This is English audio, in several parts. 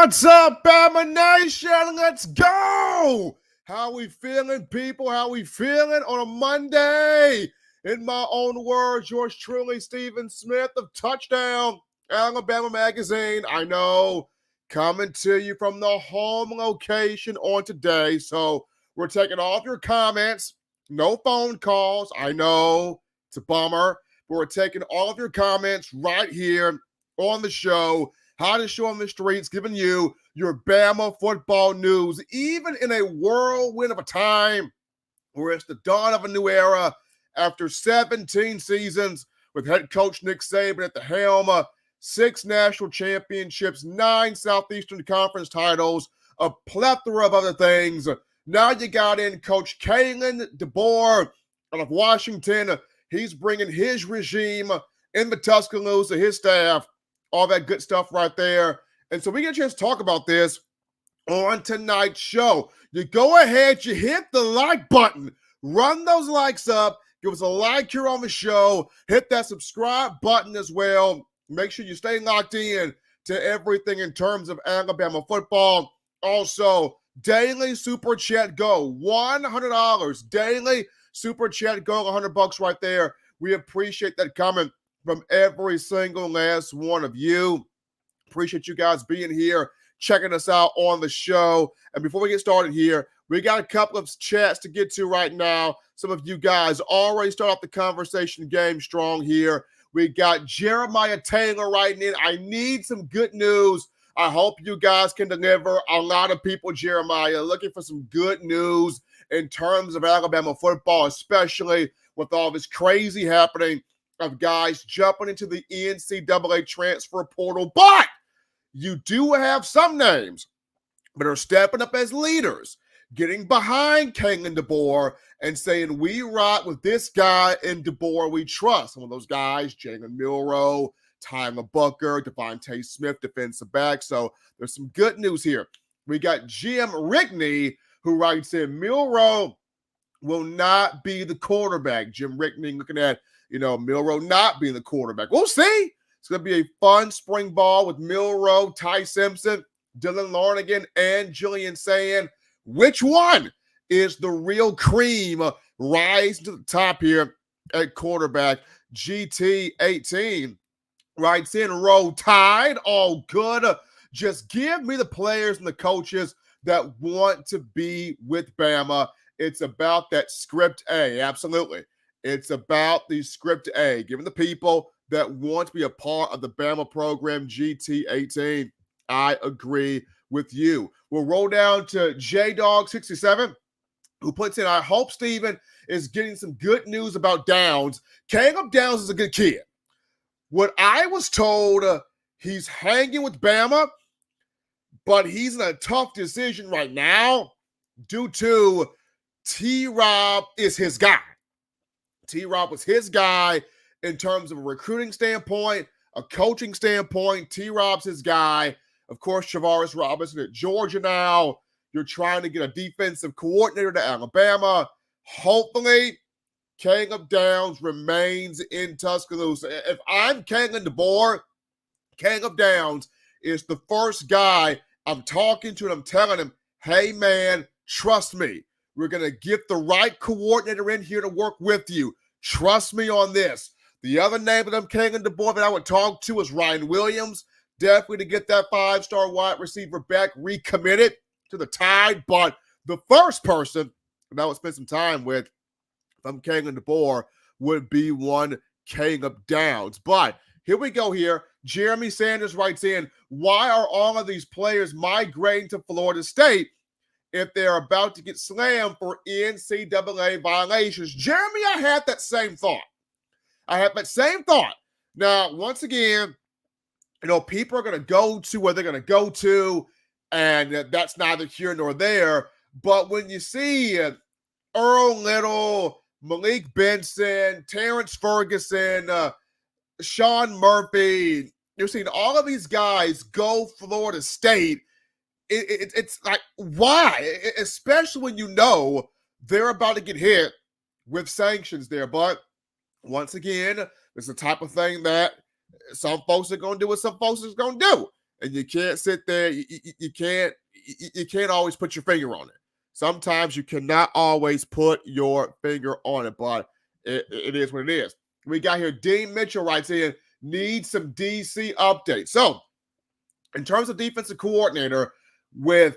What's up, Bama Nation? Let's go! How we feeling, people? How we feeling on a Monday? In my own words, yours truly, Stephen Smith of Touchdown Alabama Magazine. I know, coming to you from the home location on today. So we're taking all of your comments. No phone calls. I know, it's a bummer. But we're taking all of your comments right here on the show. Hottest show on the streets, giving you your Bama football news, even in a whirlwind of a time where it's the dawn of a new era after 17 seasons with head coach Nick Saban at the helm, 6 national championships, 9 Southeastern Conference titles, a plethora of other things. Now you got in Coach Jalen DeBore out of Washington. He's bringing his regime in the Tuscaloosa, his staff, all that good stuff right there. And so we get a chance to talk about this on tonight's show. You go ahead, you hit the like button, run those likes up, Give us a like here on the show. Hit that subscribe button as well. Make sure you stay locked in to everything in terms of Alabama football. Also, daily Super Chat Go, $100. Daily Super Chat Go, $100 right there. We appreciate that coming from every single last one of you. Appreciate you guys being here, checking us out on the show. And before we get started here, we got a couple of chats to get to right now. Some of you guys already start off the conversation game strong here. We got Jeremiah Taylor writing in. I need some good news. I hope you guys can deliver. A lot of people, Jeremiah, looking for some good news in terms of Alabama football, especially with all this crazy happening of guys jumping into the NCAA transfer portal. But you do have some names that are stepping up as leaders, getting behind Kalen DeBore and saying, we rock with this guy in DeBore we trust. Some of those guys, Jalen Milroe, Tyler Booker, Devontae Smith, defensive back. So there's some good news here. We got Jim Rickney, who writes in, Milroe will not be the quarterback. Jim Rickney looking at, Milroe not being the quarterback. We'll see. It's going to be a fun spring ball with Milroe, Ty Simpson, Dylan Larnigan, and Julian saying, which one is the real cream rise to the top here at quarterback? GT18 writes in, Roll Tide, all good. Just give me the players and the coaches that want to be with Bama. It's about that script A, absolutely. It's about the script A, giving the people that want to be a part of the Bama program, GT18. I agree with you. We'll roll down to JDog67, who puts in, I hope Steven is getting some good news about Downs. Caleb Downs is a good kid. What I was told, he's hanging with Bama, but he's in a tough decision right now due to T-Rob is his guy. T-Rob was his guy in terms of a recruiting standpoint, a coaching standpoint. T-Rob's his guy. Of course, Travaris Robinson at Georgia now. You're trying to get a defensive coordinator to Alabama. Hopefully, Caleb Downs remains in Tuscaloosa. If I'm Kalen DeBore, Caleb Downs is the first guy I'm talking to, and I'm telling him, hey, man, trust me. We're going to get the right coordinator in here to work with you. Trust me on this. The other name that I'm Kalen DeBore that I would talk to is Ryan Williams. Definitely to get that 5-star wide receiver back recommitted to the Tide. But the first person that I would spend some time with, if I'm Kalen DeBore, would be one Caleb Downs. But here we go here. Jeremy Sanders writes in, why are all of these players migrating to Florida State if they're about to get slammed for NCAA violations? Jeremy, I had that same thought. Now, once again, people are going to go to where they're going to go to, and that's neither here nor there. But when you see Earl Little, Malik Benson, Terrence Ferguson, Sean Murphy, you're seeing all of these guys go Florida State. It's like, why? Especially when you know they're about to get hit with sanctions there. But once again, it's the type of thing that some folks are going to do what some folks are going to do. And you can't sit there. You can't always put your finger on it. Sometimes you cannot always put your finger on it, but it is what it is. We got here, Dean Mitchell writes in, need some DC updates. So, in terms of defensive coordinator, with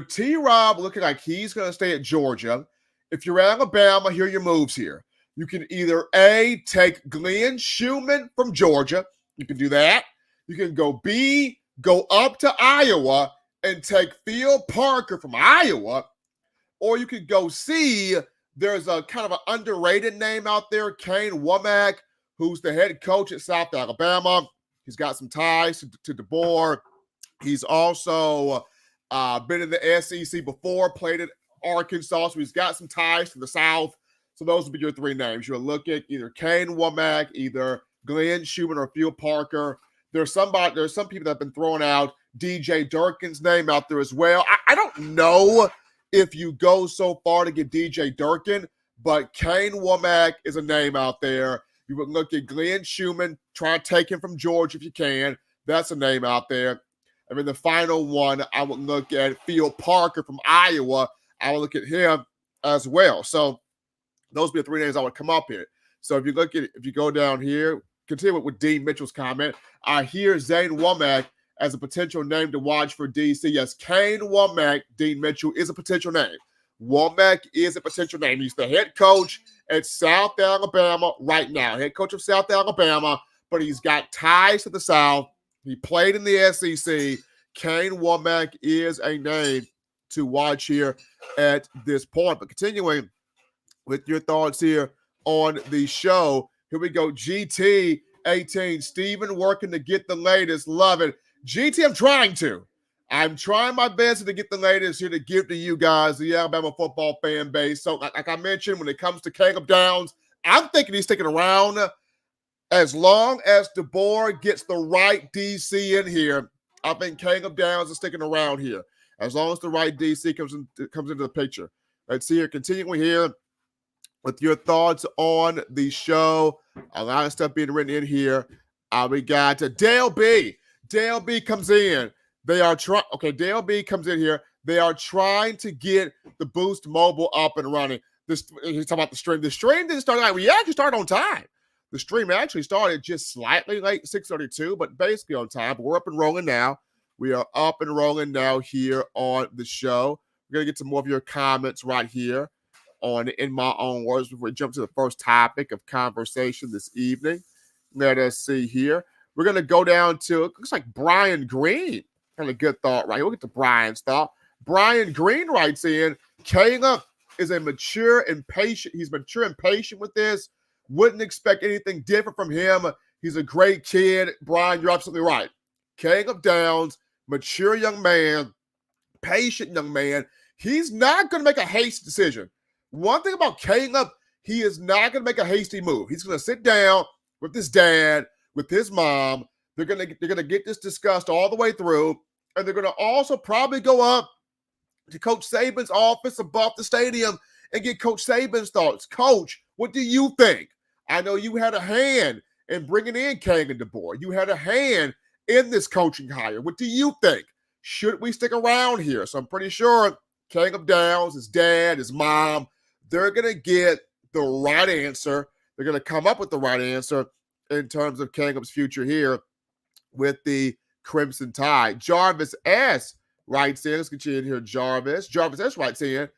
T-Rob looking like he's going to stay at Georgia, if you're Alabama, here are your moves here. You can either A, take Glenn Schumann from Georgia. You can do that. You can go B, go up to Iowa and take Phil Parker from Iowa. Or you could go C, there's a kind of an underrated name out there, Kane Womack, who's the head coach at South Alabama. He's got some ties to DeBore. He's also been in the SEC before, played at Arkansas, so he's got some ties to the South. So those would be your three names. You'll look at either Kane Womack, either Glenn Schumann, or Phil Parker. There's some people that have been throwing out DJ Durkin's name out there as well. I don't know if you go so far to get DJ Durkin, but Kane Womack is a name out there. You would look at Glenn Schumann, try to take him from Georgia if you can. That's a name out there. And then the final one, I would look at Phil Parker from Iowa. I would look at him as well. So those would be the three names I would come up here. So if you go down here, continue with Dean Mitchell's comment. I hear Zane Womack as a potential name to watch for DC. Yes, Kane Womack, Dean Mitchell, is a potential name. Womack is a potential name. He's the head coach at South Alabama right now. Head coach of South Alabama, but he's got ties to the South. He played in the SEC. Kane Womack is a name to watch here at this point. But continuing with your thoughts here on the show, here we go. GT18, Steven working to get the latest. Love it. GT, I'm trying my best to get the latest here to give to you guys, the Alabama football fan base. So like I mentioned, when it comes to Caleb Downs, I'm thinking he's sticking around as long as DeBore gets the right DC in here. I think Caleb Downs is sticking around here as long as the right DC comes into the picture. Let's see here. Continuing here with your thoughts on the show. A lot of stuff being written in here. We got Dale B. Dale B comes in. Dale B comes in here. They are trying to get the Boost Mobile up and running. He's talking about the stream. The stream didn't start out. We actually started on time. The stream actually started just slightly late, 6:32, but basically on time. But we're up and rolling now. We are up and rolling now here on the show. We're going to get some more of your comments right here on In My Own Words before we jump to the first topic of conversation this evening. Let us see here. We're going to go down to, it looks like Brian Green. Kind of good thought right here. We'll get to Brian's thought. Brian Green writes in, Caleb is a mature and patient. He's mature and patient with this. Wouldn't expect anything different from him. He's a great kid. Brian, you're absolutely right. Caleb Downs, mature young man, patient young man. He's not going to make a hasty decision. One thing about Caleb, he is not going to make a hasty move. He's going to sit down with his dad, with his mom. They're going to get this discussed all the way through, and they're going to also probably go up to Coach Saban's office above the stadium and get Coach Saban's thoughts. Coach, what do you think? I know you had a hand in bringing in Kane and DeBore. You had a hand in this coaching hire. What do you think? Should we stick around here? So I'm pretty sure Caleb Downs, his dad, his mom, they're going to get the right answer. They're going to come up with the right answer in terms of Caleb's future here with the Crimson Tide. Jarvis S. writes in. Let's get you in here, Jarvis. Jarvis S. writes in.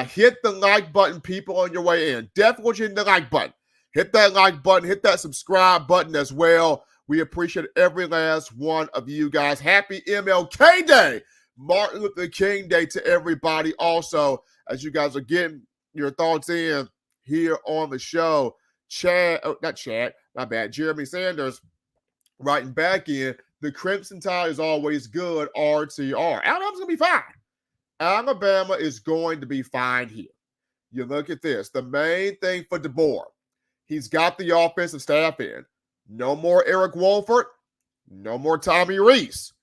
Hit the like button, people, on your way in. Definitely want you to hit the like button. Hit that like button. Hit that subscribe button as well. We appreciate every last one of you guys. Happy MLK Day, Martin Luther King Day to everybody also, as you guys are getting your thoughts in here on the show. Jeremy Sanders writing back in, the Crimson Tide is always good, RTR. Alabama's going to be fine. Alabama is going to be fine here. You look at this. The main thing for DeBore, he's got the offensive staff in. No more Eric Wolford. No more Tommy Reese.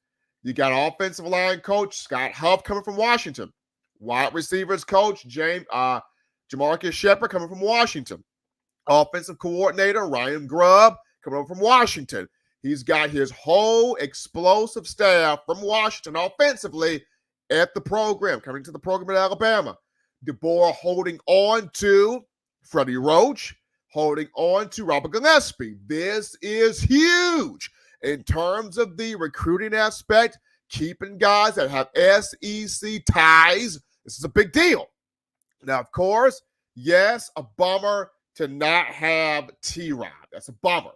You got offensive line coach Scott Huff coming from Washington. Wide receivers coach Jamarcus Shepard coming from Washington. Offensive coordinator Ryan Grubb coming over from Washington. He's got his whole explosive staff from Washington offensively at the program, coming to the program at Alabama. DeBore holding on to Freddie Roach, holding on to Robert Gillespie. This is huge in terms of the recruiting aspect, keeping guys that have SEC ties. This is a big deal. Now, of course, yes, a bummer to not have T-Rob. That's a bummer.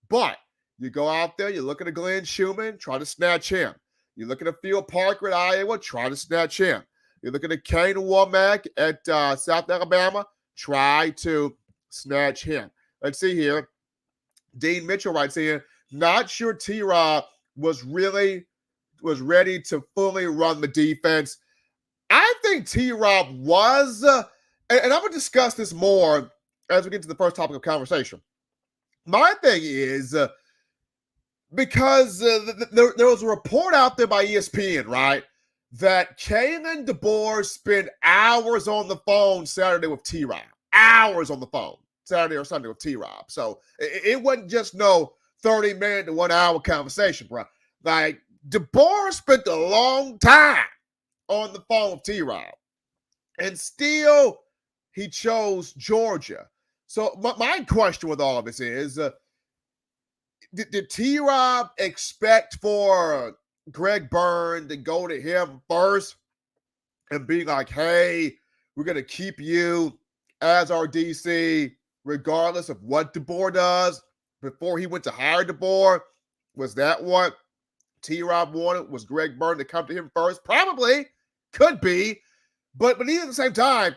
But you go out there, you look at a Glenn Schumann, try to snatch him. You look at a Phil Parker at Iowa, try to snatch him. You look at a Kane Womack at South Alabama, try to snatch him. Let's see here. Dean Mitchell writes in, not sure T-Rob was ready to fully run the defense. I think T-Rob was, and I'm going to discuss this more as we get to the first topic of conversation. My thing is, because there was a report out there by ESPN, right, that Kalen DeBore spent hours on the phone Saturday with T-Rob. hours on the phone Saturday or Sunday with T-Rob. So it wasn't just no 30-minute to 1 hour conversation, bro. Like, DeBore spent a long time on the phone with T-Rob. And still, he chose Georgia. So my question with all of this is, did T-Rob expect for Greg Byrne to go to him first and be like, hey, we're going to keep you as our DC regardless of what DeBore does before he went to hire DeBore? Was that what T-Rob wanted? Was Greg Byrne to come to him first? Probably. Could be. But even at the same time,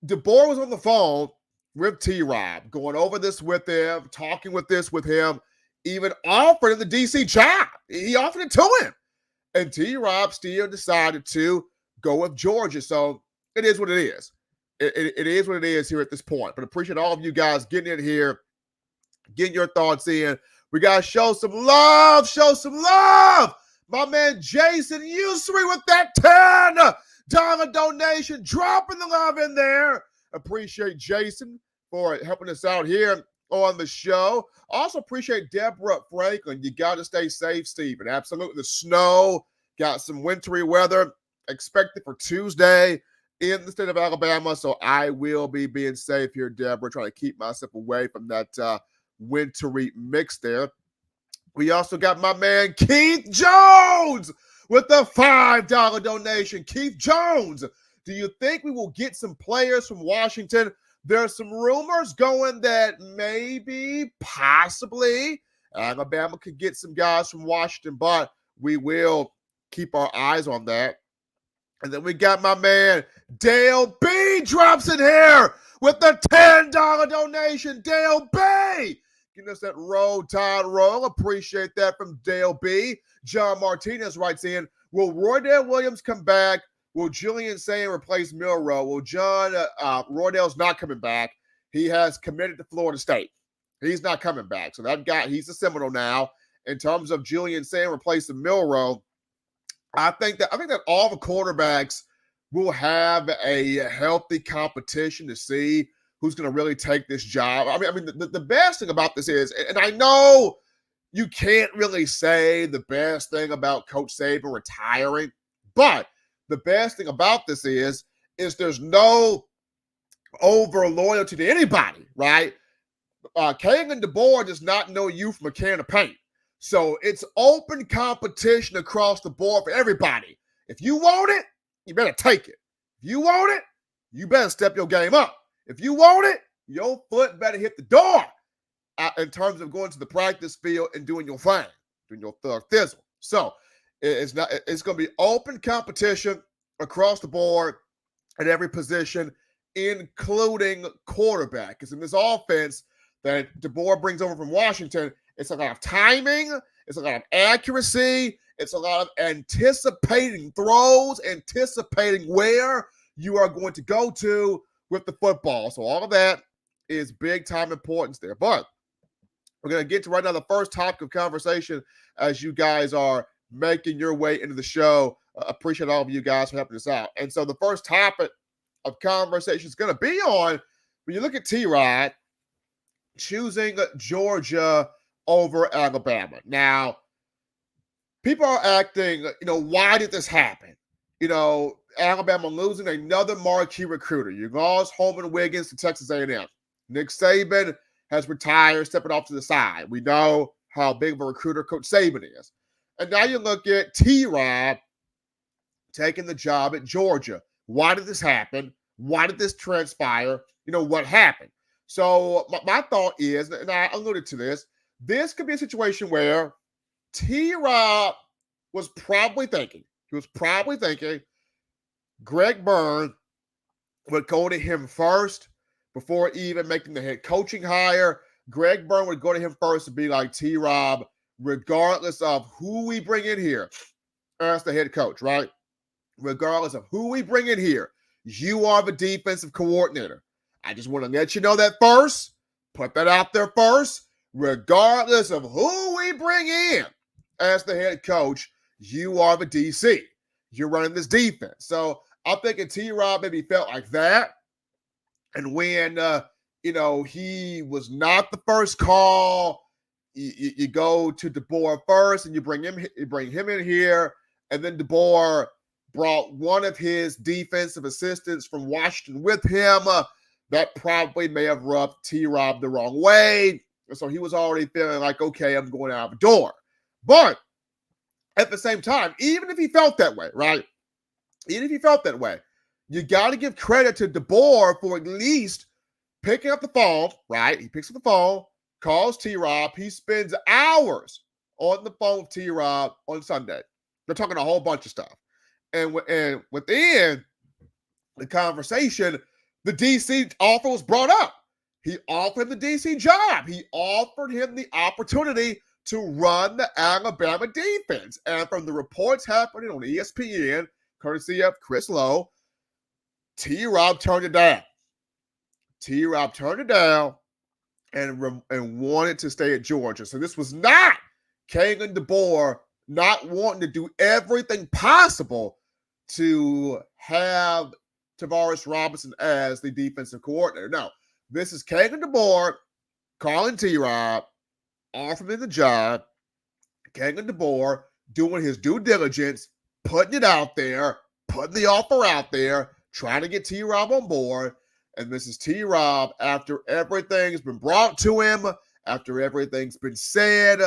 DeBore was on the phone with T-Rob, going over this with him, talking with him, even offered him the DC job. He offered it to him. And T-Rob still decided to go with Georgia. So it is what it is. It is what it is here at this point. But appreciate all of you guys getting in here, getting your thoughts in. We got to show some love. Show some love. My man Jason Usry with that $10 donation. Dropping the love in there. Appreciate Jason for helping us out here on the show. Also appreciate Deborah Franklin. You got to stay safe, Stephen. Absolutely. The snow, got some wintry weather expected for Tuesday in the state of Alabama. So I will be being safe here, Deborah, trying to keep myself away from that wintry mix there. We also got my man Keith Jones with the $5 donation. Keith Jones, do you think we will get some players from Washington? There's some rumors going that maybe, possibly, Alabama could get some guys from Washington, but we will keep our eyes on that. And then we got my man Dale B drops in here with the $10 donation. Dale B, giving us that roll tide roll. Appreciate that from Dale B. John Martinez writes in, will Roydell Williams come back? Will Julian Sayin replace Milroe? Well, John, Roydell's not coming back. He has committed to Florida State. He's not coming back. So that guy, he's a Seminole now. In terms of Julian Sayin replacing Milroe, I think that all the quarterbacks will have a healthy competition to see who's going to really take this job. I mean, the best thing about this is, and I know you can't really say the best thing about Coach Saban retiring, but the best thing about this is there's no over loyalty to anybody, right? Kalen DeBore does not know you from a can of paint. So it's open competition across the board for everybody. If you want it, you better take it. If you want it, you better step your game up. If you want it, your foot better hit the door in terms of going to the practice field and doing your thing, doing your thug thizzle. So it's going to be open competition across the board at every position, including quarterback. Because in this offense that DeBore brings over from Washington, it's a lot of timing, it's a lot of accuracy, it's a lot of anticipating throws, anticipating where you are going to go to with the football. So all of that is big time importance there. But we're going to get to right now the first topic of conversation as you guys are making your way into the show. Appreciate all of you guys for helping us out. And so the first topic of conversation is going to be on, when you look at T-Rod, choosing Georgia over Alabama. Now, people are acting, why did this happen? Alabama losing another marquee recruiter. You lost Holman Wiggins to Texas A&M. Nick Saban has retired, stepping off to the side. We know how big of a recruiter Coach Saban is. And now you look at T-Rob taking the job at Georgia. Why did this happen? Why did this transpire? What happened? So my thought is, and I alluded to this could be a situation where T-Rob was probably thinking Greg Byrne would go to him first before even making the head coaching hire. Greg Byrne would go to him first and be like, T-Rob, regardless of who we bring in here as the head coach, right? Regardless of who we bring in here, you are the defensive coordinator. I just want to let you know that first. Put that out there first. Regardless of who we bring in as the head coach, you are the DC. You're running this defense. So I'm thinking T-Rob maybe felt like that. And when he was not the first call. You go to DeBore first, and you bring him in here, and then DeBore brought one of his defensive assistants from Washington with him. That probably may have rubbed T-Rob the wrong way. So he was already feeling like, okay, I'm going out the door. But at the same time, even if he felt that way, right? Even if he felt that way, you got to give credit to DeBore for at least picking up the phone, right? He picks up the phone, calls T-Rob. He spends hours on the phone with T-Rob on Sunday. They're talking a whole bunch of stuff. And within the conversation, the DC offer was brought up. He offered the DC job. He offered him the opportunity to run the Alabama defense. And from the reports happening on ESPN, courtesy of Chris Lowe, T-Rob turned it down. T-Rob turned it down and wanted to stay at Georgia. So this was not Kalen DeBore not wanting to do everything possible to have Tavares Robinson as the defensive coordinator. No, this is Kalen DeBore calling T-Rob, offering him the job. Kalen DeBore doing his due diligence, putting it out there, putting the offer out there, trying to get T-Rob on board. And this is T-Rob, after everything's been brought to him, after everything's been said,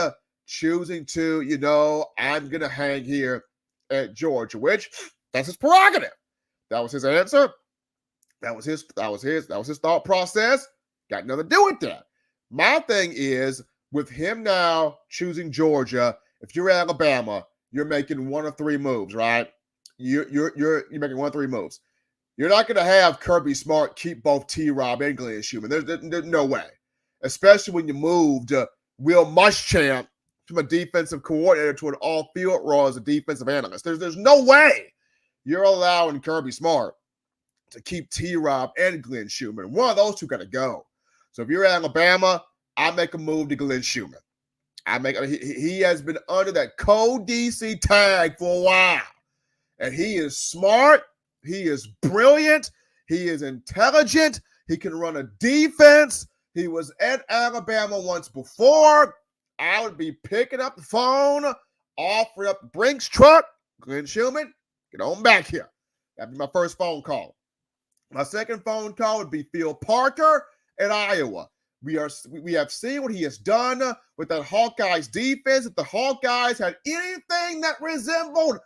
choosing to, I'm going to hang here at Georgia, which that's his prerogative. That was his answer. That was his thought process. Got nothing to do with that. My thing is, with him now choosing Georgia, if you're Alabama, you're making one of three moves, right? You're making one of three moves. You're not going to have Kirby Smart keep both T-Rob and Glenn Schumann. There's no way. Especially when you moved Will Muschamp from a defensive coordinator to an all-field role as a defensive analyst. There's no way you're allowing Kirby Smart to keep T-Rob and Glenn Schumann. One of those two got to go. So if you're Alabama, I make a move to Glenn Schumann. He has been under that co-DC tag for a while. And he is smart. He is brilliant. He is intelligent. He can run a defense. He was at Alabama once before. I would be picking up the phone, offering up the Brinks truck. Glenn Schumann, get on back here. That'd be my first phone call. My second phone call would be Phil Parker at Iowa. We have seen what he has done with that Hawkeyes defense. If the Hawkeyes had anything that resembled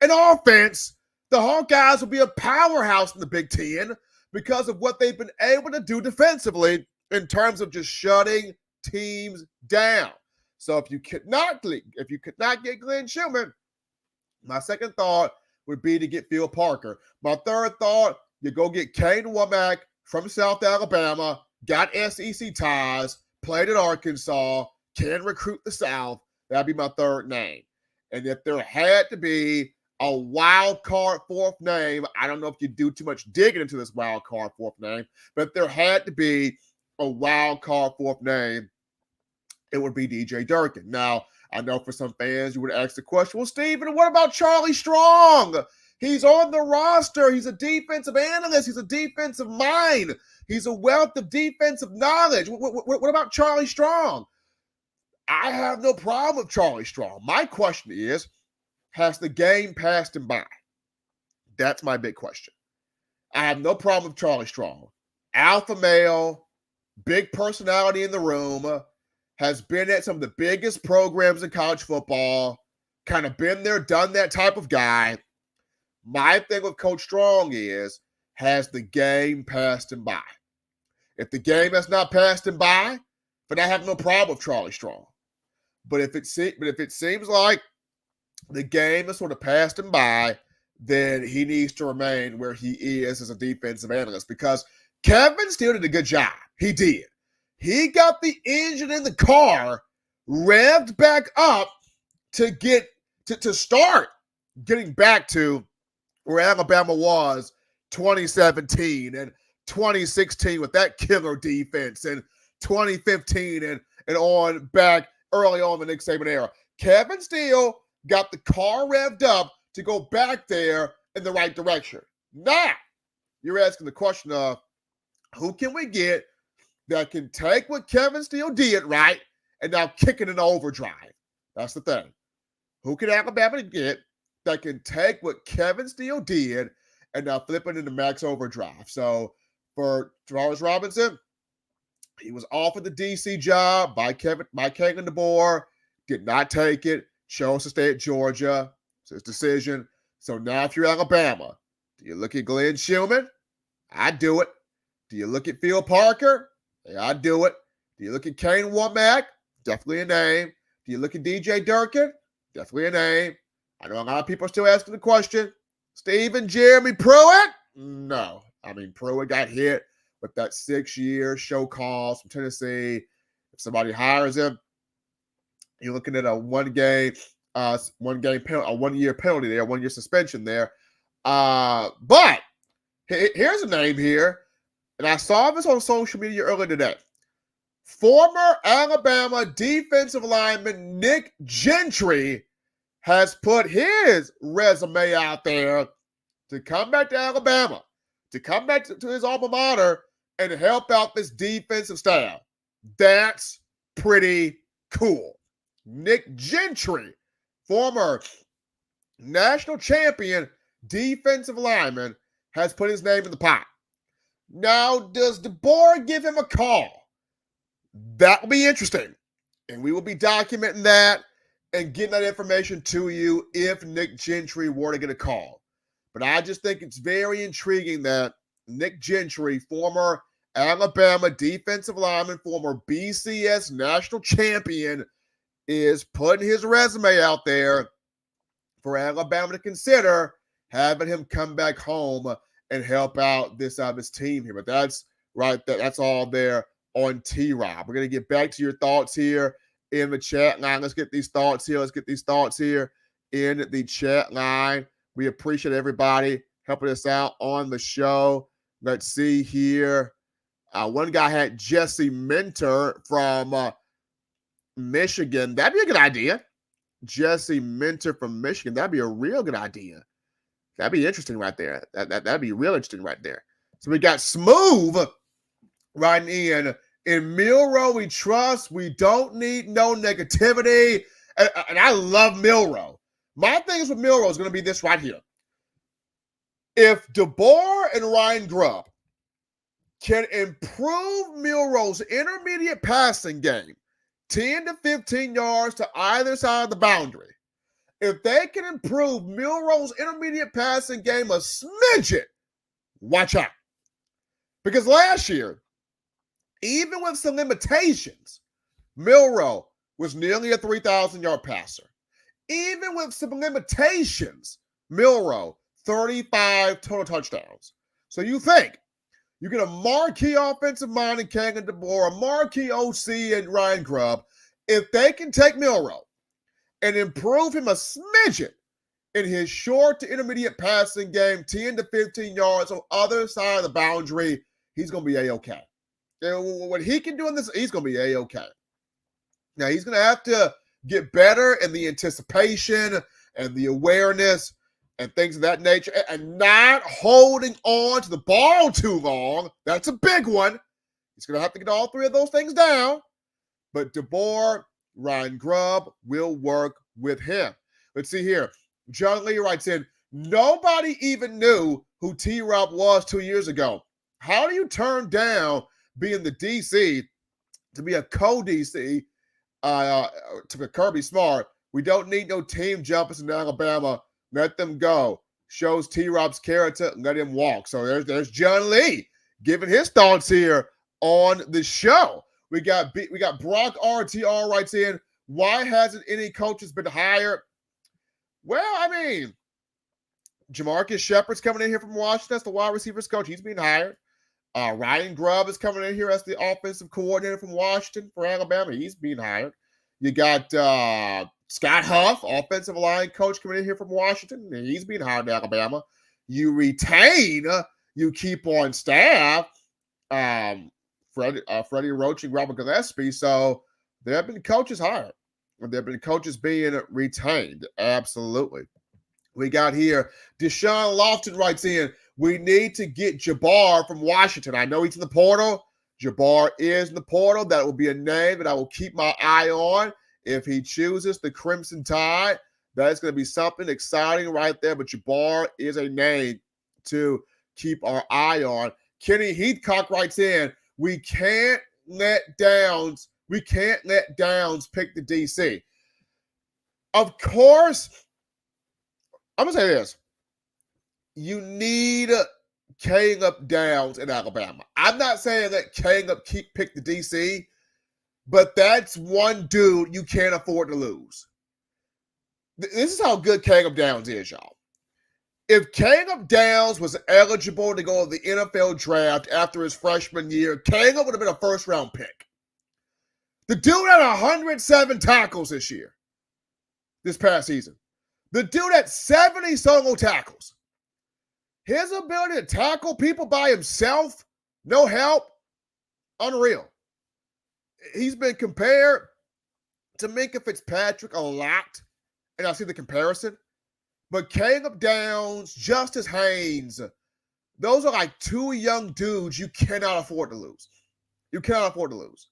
an offense, the Hawkeyes will be a powerhouse in the Big Ten because of what they've been able to do defensively in terms of just shutting teams down. So if you could not get Glenn Schumann, my second thought would be to get Phil Parker. My third thought, you go get Kane Womack from South Alabama, got SEC ties, played at Arkansas, can recruit the South. That'd be my third name. And if there had to be a wild card fourth name, I don't know if you do too much digging into this wild card fourth name, but if there had to be a wild card fourth name, it would be DJ Durkin. Now, I know for some fans, you would ask the question, well, Steven, what about Charlie Strong? He's on the roster. He's a defensive analyst. He's a defensive mind. He's a wealth of defensive knowledge. What about Charlie Strong? I have no problem with Charlie Strong. My question is, has the game passed him by? That's my big question. I have no problem with Charlie Strong. Alpha male, big personality in the room, has been at some of the biggest programs in college football, kind of been there, done that type of guy. My thing with Coach Strong is, has the game passed him by? If the game has not passed him by, then I have no problem with Charlie Strong. But if it seems like the game has sort of passed him by, then he needs to remain where he is as a defensive analyst, because Kevin Steele did a good job. He did. He got the engine in the car revved back up to start getting back to where Alabama was 2017 and 2016 with that killer defense, and 2015 and on back early on in the Nick Saban era. Kevin Steele got the car revved up to go back there in the right direction. Now, you're asking the question of, who can we get that can take what Kevin Steele did, right, and now kick it in overdrive. That's the thing. Who can Alabama get that can take what Kevin Steele did and now flip it into max overdrive? So for Charles Robinson, he was offered the DC job by Kevin DeBore, did not take it, chose to stay at Georgia. It's his decision. So now if you're Alabama, do you look at Glenn Schumann? I'd do it. Do you look at Phil Parker? Yeah, I'd do it. Do you look at Kane Womack? Definitely a name. Do you look at DJ Durkin? Definitely a name. I know a lot of people are still asking the question. Stephen Jeremy Pruitt? No. I mean, Pruitt got hit with that 6-year show cause from Tennessee. If somebody hires him, you're looking at a one-year penalty there, 1-year suspension there. But here's a name here, and I saw this on social media earlier today. Former Alabama defensive lineman Nick Gentry has put his resume out there to come back to Alabama, to come back to his alma mater and help out this defensive staff. That's pretty cool. Nick Gentry, former national champion defensive lineman, has put his name in the pot. Now, does DeBore give him a call? That will be interesting. And we will be documenting that and getting that information to you if Nick Gentry were to get a call. But I just think it's very intriguing that Nick Gentry, former Alabama defensive lineman, former BCS national champion, is putting his resume out there for Alabama to consider having him come back home and help out this team here. But that's right. That's all there on T-Rob. We're going to get back to your thoughts here in the chat line. Let's get these thoughts here. In the chat line. We appreciate everybody helping us out on the show. Let's see here. One guy had Jesse Minter from Michigan. That'd be a good idea. Jesse Minter from Michigan. That'd be a real good idea. That'd be interesting right there. That'd be real interesting right there. So we got Smooth writing in Milroe we trust. We don't need no negativity. And I love Milroe. My thing with Milroe is going to be this right here. If DeBore and Ryan Grubb can improve Milroe's intermediate passing game 10 to 15 yards to either side of the boundary, if they can improve Milroe's intermediate passing game a smidget, watch out. Because last year, even with some limitations, Milroe was nearly a 3,000-yard passer. Even with some limitations, Milroe, 35 total touchdowns. So you think you get a marquee offensive mind in Kevin DeBore, a marquee OC and Ryan Grubb. If they can take Milroe and improve him a smidget in his short to intermediate passing game, 10 to 15 yards on other side of the boundary, he's going to be A-okay. And what he can do in this, he's going to be A-okay. Now, he's going to have to get better in the anticipation and the awareness and things of that nature, and not holding on to the ball too long. That's a big one. He's going to have to get all three of those things down. But DeBore, Ryan Grubb will work with him. Let's see here. John Lee writes in, nobody even knew who T-Rob was 2 years ago. How do you turn down being the DC to be a co-DC to Kirby Smart? We don't need no team jumpers in Alabama. Let them go. Shows T-Rob's character. Let him walk. So there's John Lee giving his thoughts here on the show. We got Brock RTR writes in, why hasn't any coaches been hired? Well, I mean, Jamarcus Shepard's coming in here from Washington. That's the wide receivers coach. He's being hired. Ryan Grubb is coming in here as the offensive coordinator from Washington for Alabama. He's being hired. You got Scott Huff, offensive line coach, coming in here from Washington. He's being hired in Alabama. You retain, you keep on staff Freddie Roach and Robert Gillespie. So there have been coaches hired. There have been coaches being retained. Absolutely. We got here, Deshaun Lofton writes in, we need to get Jabbar from Washington. I know he's in the portal. DeBore is in the portal. That will be a name that I will keep my eye on. If he chooses the Crimson Tide, that's going to be something exciting right there. But DeBore is a name to keep our eye on. Kenny Heathcock writes in, we can't let Downs pick the DC. Of course, I'm going to say this. You need Caleb Downs in Alabama. I'm not saying that Caleb pick the DC, but that's one dude you can't afford to lose. This is how good Caleb Downs is, y'all. If Caleb Downs was eligible to go to the NFL draft after his freshman year, Caleb would have been a first-round pick. The dude had 107 tackles this past season. The dude had 70 solo tackles. His ability to tackle people by himself, no help, unreal. He's been compared to Minkah Fitzpatrick a lot, and I see the comparison. But Caleb Downs, Justice Haynes, those are like two young dudes you cannot afford to lose. You cannot afford to lose.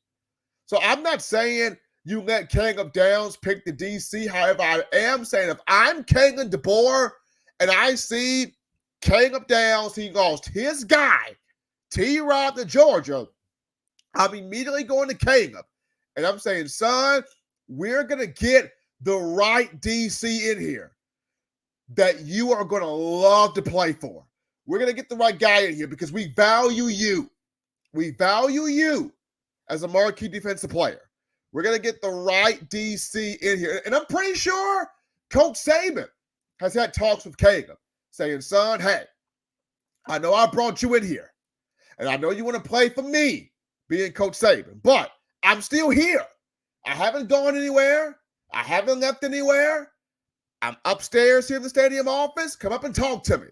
So I'm not saying you let Caleb Downs pick the DC. However, I am saying if I'm Kalen DeBore and I see Caleb Downs, he lost his guy, T-Rob to Georgia, I'm immediately going to Caleb. And I'm saying, son, we're going to get the right DC in here that you are going to love to play for. We're going to get the right guy in here because we value you. We value you as a marquee defensive player. We're going to get the right DC in here. And I'm pretty sure Coach Saban has had talks with Caleb saying, son, hey, I know I brought you in here. And I know you want to play for me, being Coach Saban. But I'm still here. I haven't gone anywhere. I haven't left anywhere. I'm upstairs here in the stadium office. Come up and talk to me.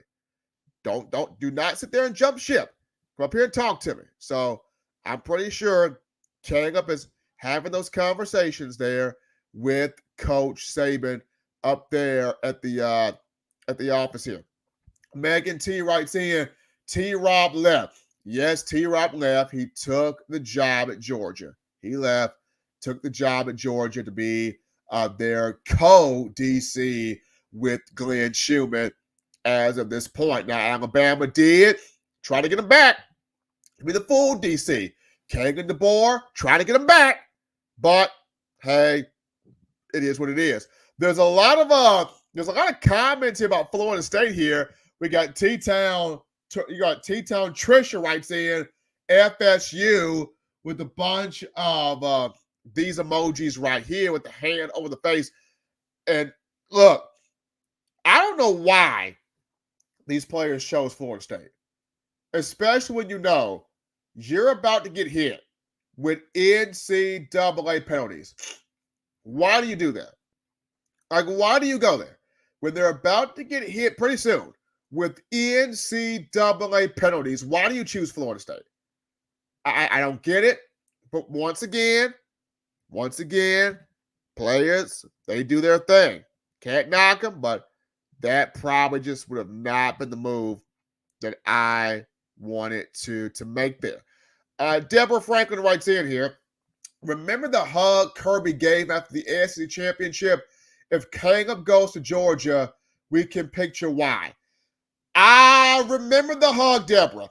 Do not sit there and jump ship. Come up here and talk to me. So I'm pretty sure Caleb is having those conversations there with Coach Saban up there at the office here. Megan T writes in, T-Rob left. Yes, T-Rob left. He took the job at Georgia. He left, took the job at Georgia to be their co-DC with Glenn Schumann as of this point. Now, Alabama did try to get him back to be the full DC. Kagan DeBore trying to get him back, but hey, it is what it is. There's a lot of comments here about Florida State here. We got T-Town. You got T-Town Trisha writes in FSU with a bunch of these emojis right here with the hand over the face. And look, I don't know why these players chose Florida State, especially when you know you're about to get hit with NCAA penalties. Why do you do that? Like, why do you go there when they're about to get hit pretty soon with NCAA penalties? Why do you choose Florida State? I don't get it. But once again, players, they do their thing. Can't knock them, but that probably just would have not been the move that I wanted to make there. Deborah Franklin writes in here, remember the hug Kirby gave after the SEC championship? If Caleb goes to Georgia, we can picture why. I remember the hug, Deborah.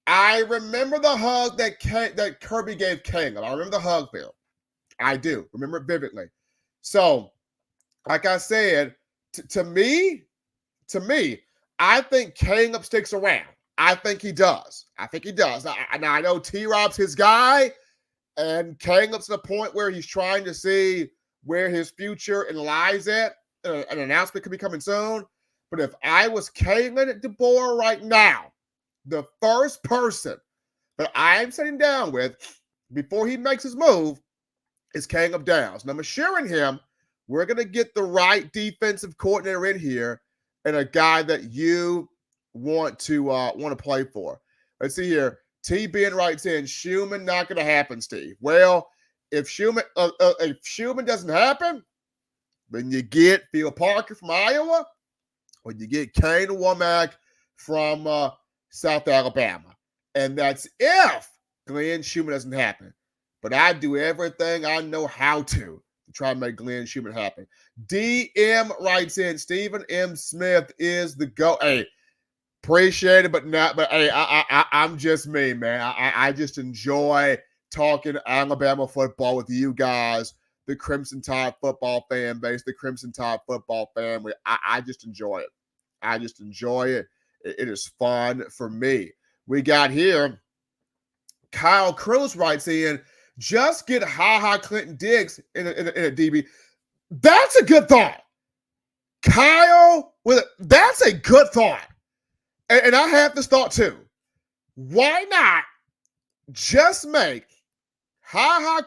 I remember the hug that Kirby gave Caleb. I remember the hug, Phil. I do. Remember it vividly. So, like I said, to me, I think Caleb sticks around. I think he does. Now, I know T-Rob's his guy, and Caleb's to the point where he's trying to see where his future lies at. An announcement could be coming soon. But if I was Kalen DeBore right now, the first person that I'm sitting down with before he makes his move is Caleb Downs. And I'm assuring him we're going to get the right defensive coordinator in here and a guy that you want to play for. Let's see here. T-Ben writes in, Schumann not going to happen, Steve. Well, if Schumann doesn't happen, then you get Phil Parker from Iowa, or you get Kane Womack from South Alabama. And that's if Glenn Schumann doesn't happen. But I do everything I know how to try to make Glenn Schumann happen. DM writes in, Stephen M. Smith is the GOAT. Hey, appreciate it, but hey, I'm just me, man. I just enjoy talking Alabama football with you guys, the Crimson Tide football fan base, the Crimson Tide football family. I just enjoy it. I just enjoy it. It is fun for me. We got here, Kyle Cruz writes in, just get Clinton Diggs in a DB. That's a good thought. Kyle, that's a good thought. And I have this thought too. Why not just make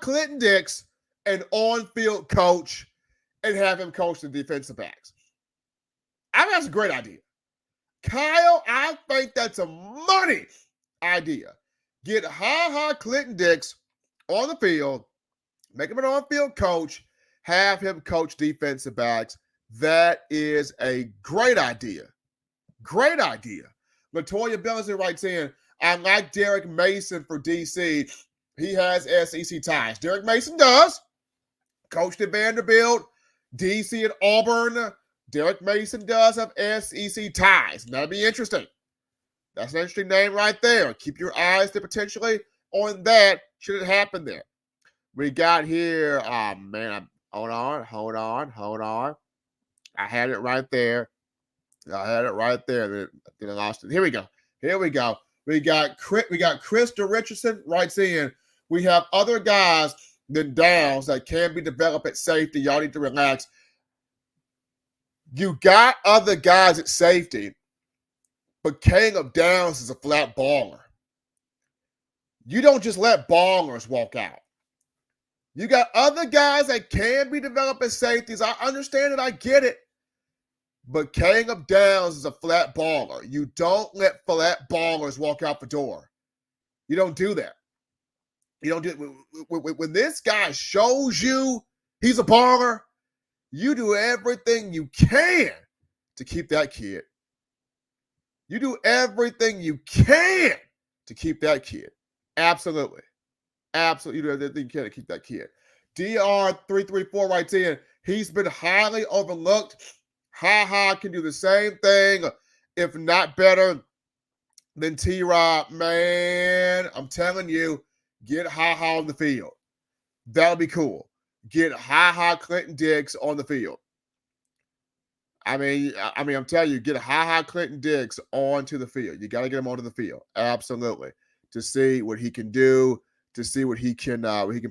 Clinton Diggs an on-field coach and have him coach the defensive backs? I think that's a great idea. Kyle, I think that's a money idea. Get Clinton Diggs on the field, make him an on-field coach, have him coach defensive backs. That is a great idea. Great idea. Latoya Billingsley writes in, I like Derek Mason for DC. He has SEC ties. Derek Mason does. Coached at Vanderbilt, DC at Auburn. Derek Mason does have SEC ties. That'll be interesting. That's an interesting name right there. Keep your eyes there potentially on that should it happen there. We got here, oh man, hold on. I had it right there. Then I lost it. Here we go. We got Krista Richardson writes in. We have other guys than Downs that can be developed at safety. Y'all need to relax. You got other guys at safety, but Caleb Downs is a flat baller. You don't just let ballers walk out. You got other guys that can be developed as safeties. I understand it. I get it. But Caleb Downs is a flat baller. You don't let flat ballers walk out the door. You don't do that. You don't do it. When this guy shows you he's a baller, you do everything you can to keep that kid. You do everything you can to keep that kid. Absolutely. You do everything you can to keep that kid. DR334 writes in, he's been highly overlooked. Can do the same thing, if not better, than T-Rob. Man, I'm telling you, get on the field. That'll be cool. Get Clinton Diggs on the field. I mean, I'm telling you, get Clinton Diggs onto the field. You got to get him onto the field, absolutely, to see what he can do, to see what he can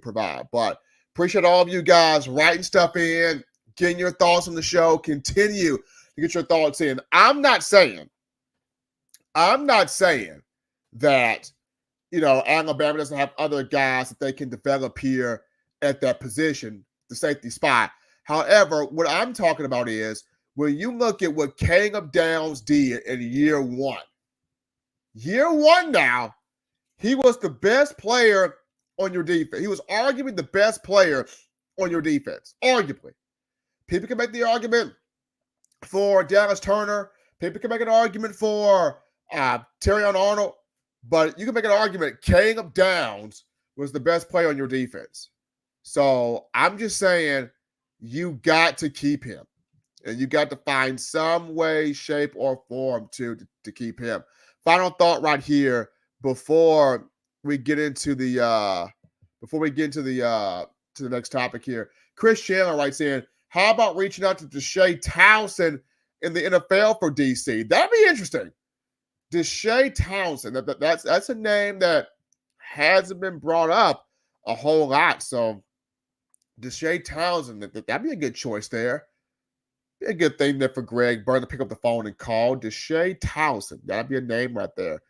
provide. But appreciate all of you guys writing stuff in, getting your thoughts on the show. Continue to get your thoughts in. I'm not saying that Alabama doesn't have other guys that they can develop here at that position, the safety spot. However, what I'm talking about is when you look at what Caleb Downs did in year one. Year one now, he was the best player on your defense. He was arguably the best player on your defense. Arguably. People can make the argument for Dallas Turner. People can make an argument for Terrion Arnold. But you can make an argument Caleb Downs was the best player on your defense. So I'm just saying you got to keep him. And you got to find some way, shape, or form to keep him. Final thought right here before we get into the to the next topic here. Chris Chandler writes in, how about reaching out to Deshae Townsend in the NFL for DC? That'd be interesting. Deshae Townsend. That's a name that hasn't been brought up a whole lot. So Deshae Townsend, that'd be a good choice there. Be a good thing there for Greg Byrne to pick up the phone and call. Deshae Townsend. That'd be a name right there.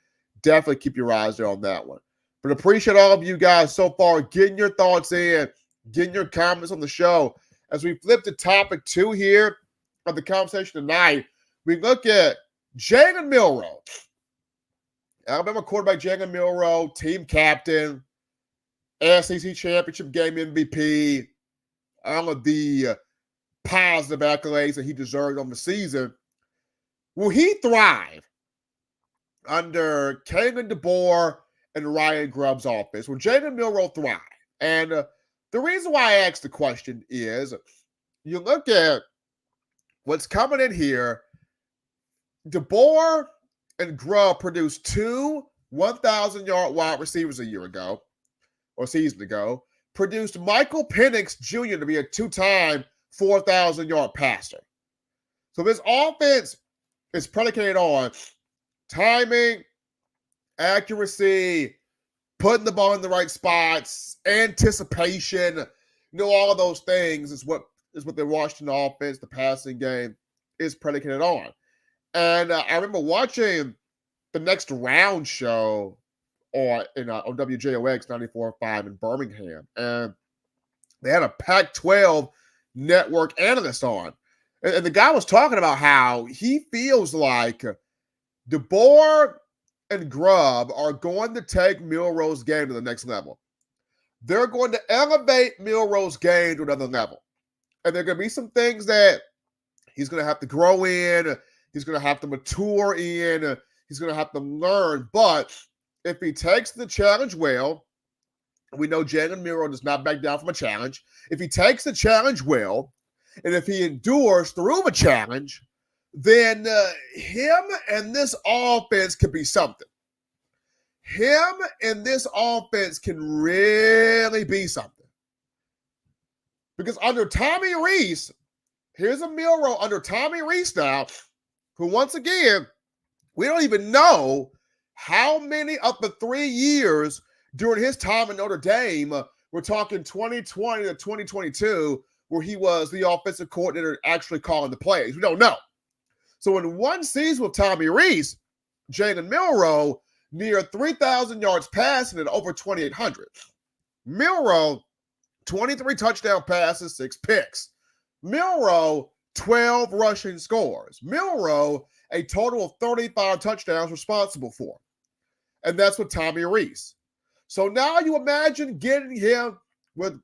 Definitely keep your eyes there on that one. But appreciate all of you guys so far getting your thoughts in, getting your comments on the show. As we flip to topic 2 here of the conversation tonight, we look at Jalen Milroe. Alabama quarterback Jalen Milroe, team captain, SEC championship game MVP, all of the positive accolades that he deserved on the season. Will he thrive under DeBore and Ryan Grubb's offense, where Jalen Milroe thrived. And the reason why I asked the question is you look at what's coming in here. DeBore and Grubb produced two 1,000-yard wide receivers a year ago, or season ago. Produced Michael Penix Jr. to be a two-time 4,000-yard passer. So this offense is predicated on timing, accuracy, putting the ball in the right spots, anticipation, all of those things is what the Washington offense, the passing game, is predicated on. And I remember watching the Next Round show on WJOX 94.5 in Birmingham, and they had a Pac-12 network analyst on. And the guy was talking about how he feels like DeBore and Grubb are going to take Milroe's game to the next level. They're going to elevate Milroe's game to another level. And there are going to be some things that he's going to have to grow in. He's going to have to mature in. He's going to have to learn. But if he takes the challenge well, we know Jalen Milroe does not back down from a challenge. If he takes the challenge well, and if he endures through the challenge, then him and this offense could be something. Him and this offense can really be something. Because under Tommy Rees, here's a Milroe under Tommy Rees now, who once again, we don't even know how many of the 3 years during his time in Notre Dame, we're talking 2020 to 2022, where he was the offensive coordinator actually calling the plays. We don't know. So in one season with Tommy Rees, Jalen Milroe near 3,000 yards passing and over 2,800. Milroe, 23 touchdown passes, 6 picks. Milroe, 12 rushing scores. Milroe, a total of 35 touchdowns responsible for. And that's with Tommy Rees. So now you imagine getting him with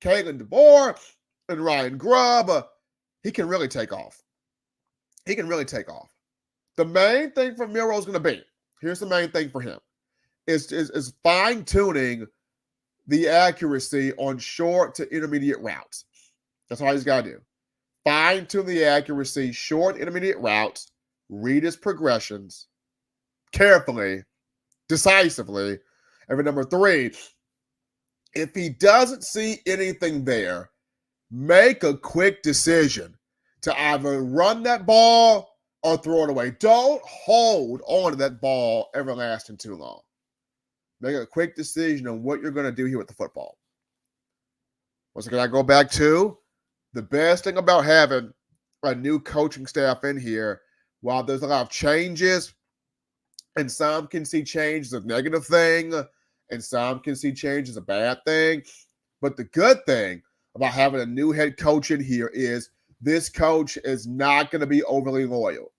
Kalen DeBore and Ryan Grubb. He can really take off. He can really take off. The main thing for Milroe is going to be, here's the main thing for him, is fine-tuning the accuracy on short to intermediate routes. That's all he's got to do. Fine-tune the accuracy, short, intermediate routes, read his progressions carefully, decisively. And for number 3, if he doesn't see anything there, make a quick decision to either run that ball or throw it away. Don't hold on to that ball everlasting too long. Make a quick decision on what you're going to do here with the football. Once again, I go back to the best thing about having a new coaching staff in here, while there's a lot of changes, and some can see change as a negative thing, and some can see change as a bad thing. But the good thing about having a new head coach in here is this coach is not going to be overly loyal.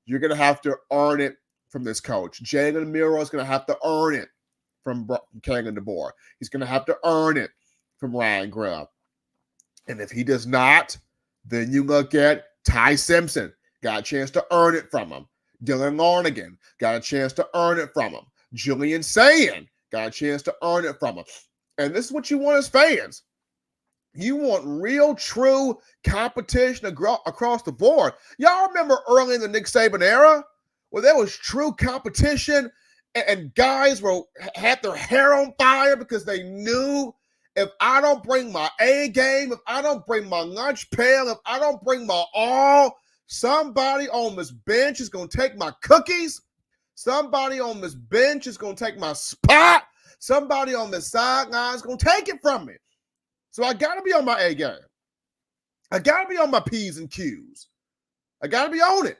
You're going to have to earn it from this coach. Jalen Milroe is going to have to earn it from Kalen DeBore. He's going to have to earn it from Ryan Grubb. And if he does not, then you look at Ty Simpson. Got a chance to earn it from him. Dylan Larnigan got a chance to earn it from him. Julian Sayin got a chance to earn it from him. And this is what you want as fans. You want real, true competition across the board. Y'all remember early in the Nick Saban era where there was true competition and guys had their hair on fire because they knew, if I don't bring my A game, if I don't bring my lunch pail, if I don't bring my all, somebody on this bench is going to take my cookies. Somebody on this bench is going to take my spot. Somebody on the sideline is going to take it from me. So I got to be on my A game. I got to be on my P's and Q's. I got to be on it.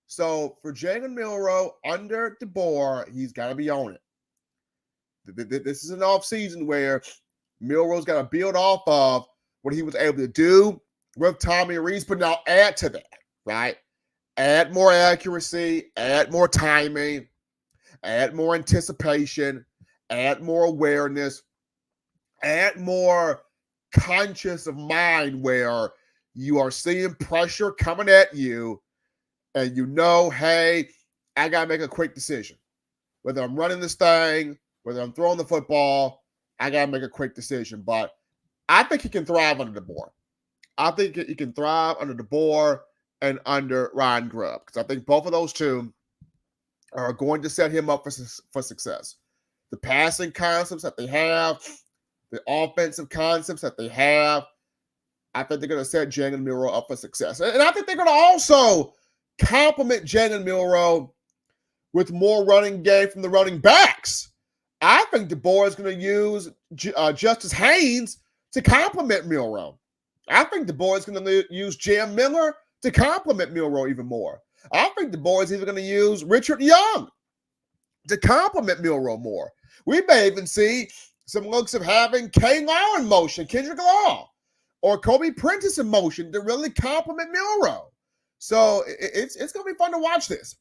So for Jalen Milroe under DeBore, he's got to be on it. This is an offseason where Milroe's got to build off of what he was able to do with Tommy Rees, but now add to that, right? Add more accuracy, add more timing, add more anticipation, add more awareness, add more conscious of mind where you are seeing pressure coming at you and you know, hey, I got to make a quick decision. Whether I'm running this thing, whether I'm throwing the football, I got to make a quick decision. But I think he can thrive under DeBore. I think he can thrive under DeBore and under Ryan Grubb, because I think both of those two are going to set him up for success. The passing concepts that they have, the offensive concepts that they have, I think they're going to set Jalen Milroe up for success. And I think they're going to also complement Jalen Milroe with more running game from the running backs. I think DeBore is going to use Justice Haynes to complement Milroe. I think DeBore is going to use Jam Miller to complement Milroe even more. I think DeBore is even going to use Richard Young to complement Milroe more. We may even see some looks of having K. Law in motion, Kendrick Law, or Kobe Prentice in motion to really complement Milroe. So it's going to be fun to watch this.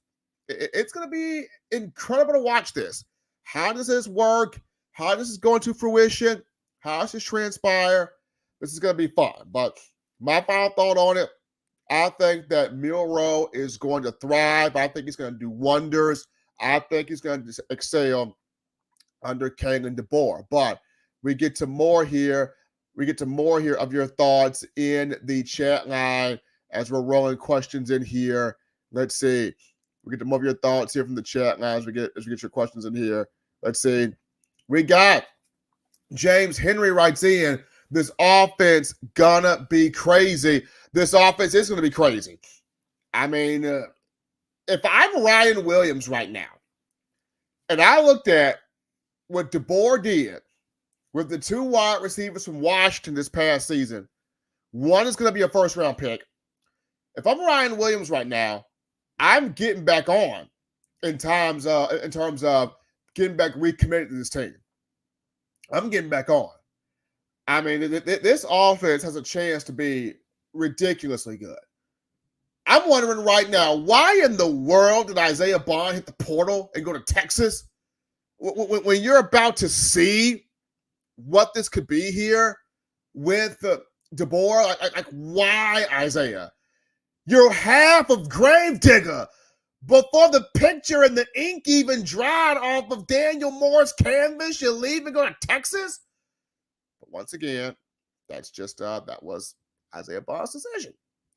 It's going to be incredible to watch this. How does this work? How does this go into fruition? How does this transpire? This is going to be fun. But my final thought on it, I think that Milroe is going to thrive. I think he's going to do wonders. I think he's going to excel under Kalen DeBore. But we get to more here. We get to more here of your thoughts in the chat line as we're rolling questions in here. Let's see. We get to more of your thoughts here from the chat line as we get your questions in here. Let's see. We got James Henry writes in, this offense gonna be crazy. This offense is gonna be crazy. I mean, if I'm Ryan Williams right now, and I looked at what DeBore did with the two wide receivers from Washington this past season, one is gonna be a first-round pick. If I'm Ryan Williams right now, I'm getting back on in terms of getting back recommitted to this team. I'm getting back on. I mean, this offense has a chance to be ridiculously good. I'm wondering right now, why in the world did Isaiah Bond hit the portal and go to Texas? When you're about to see what this could be here with DeBore, like why, Isaiah? You're half of Gravedigger before the picture and the ink even dried off of Daniel Moore's canvas. You leave and go to Texas? But once again, that's just that was Isaiah Bond's decision,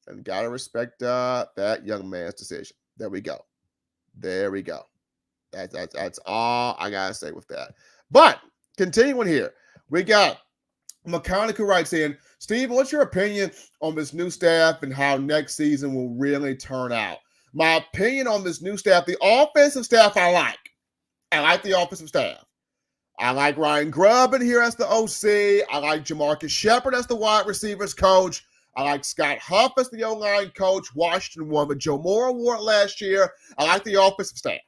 and gotta respect that young man's decision. There we go. That's all I gotta say with that. But continuing here, we got McConaughey who writes in, Steve, what's your opinion on this new staff and how next season will really turn out? My opinion on this new staff, the offensive staff I like. I like the offensive staff. I like Ryan Grubb in here as the OC. I like Jamarcus Shepard as the wide receivers coach. I like Scott Huff as the O-line coach. Washington won the Joe Moore Award last year. I like the offensive staff.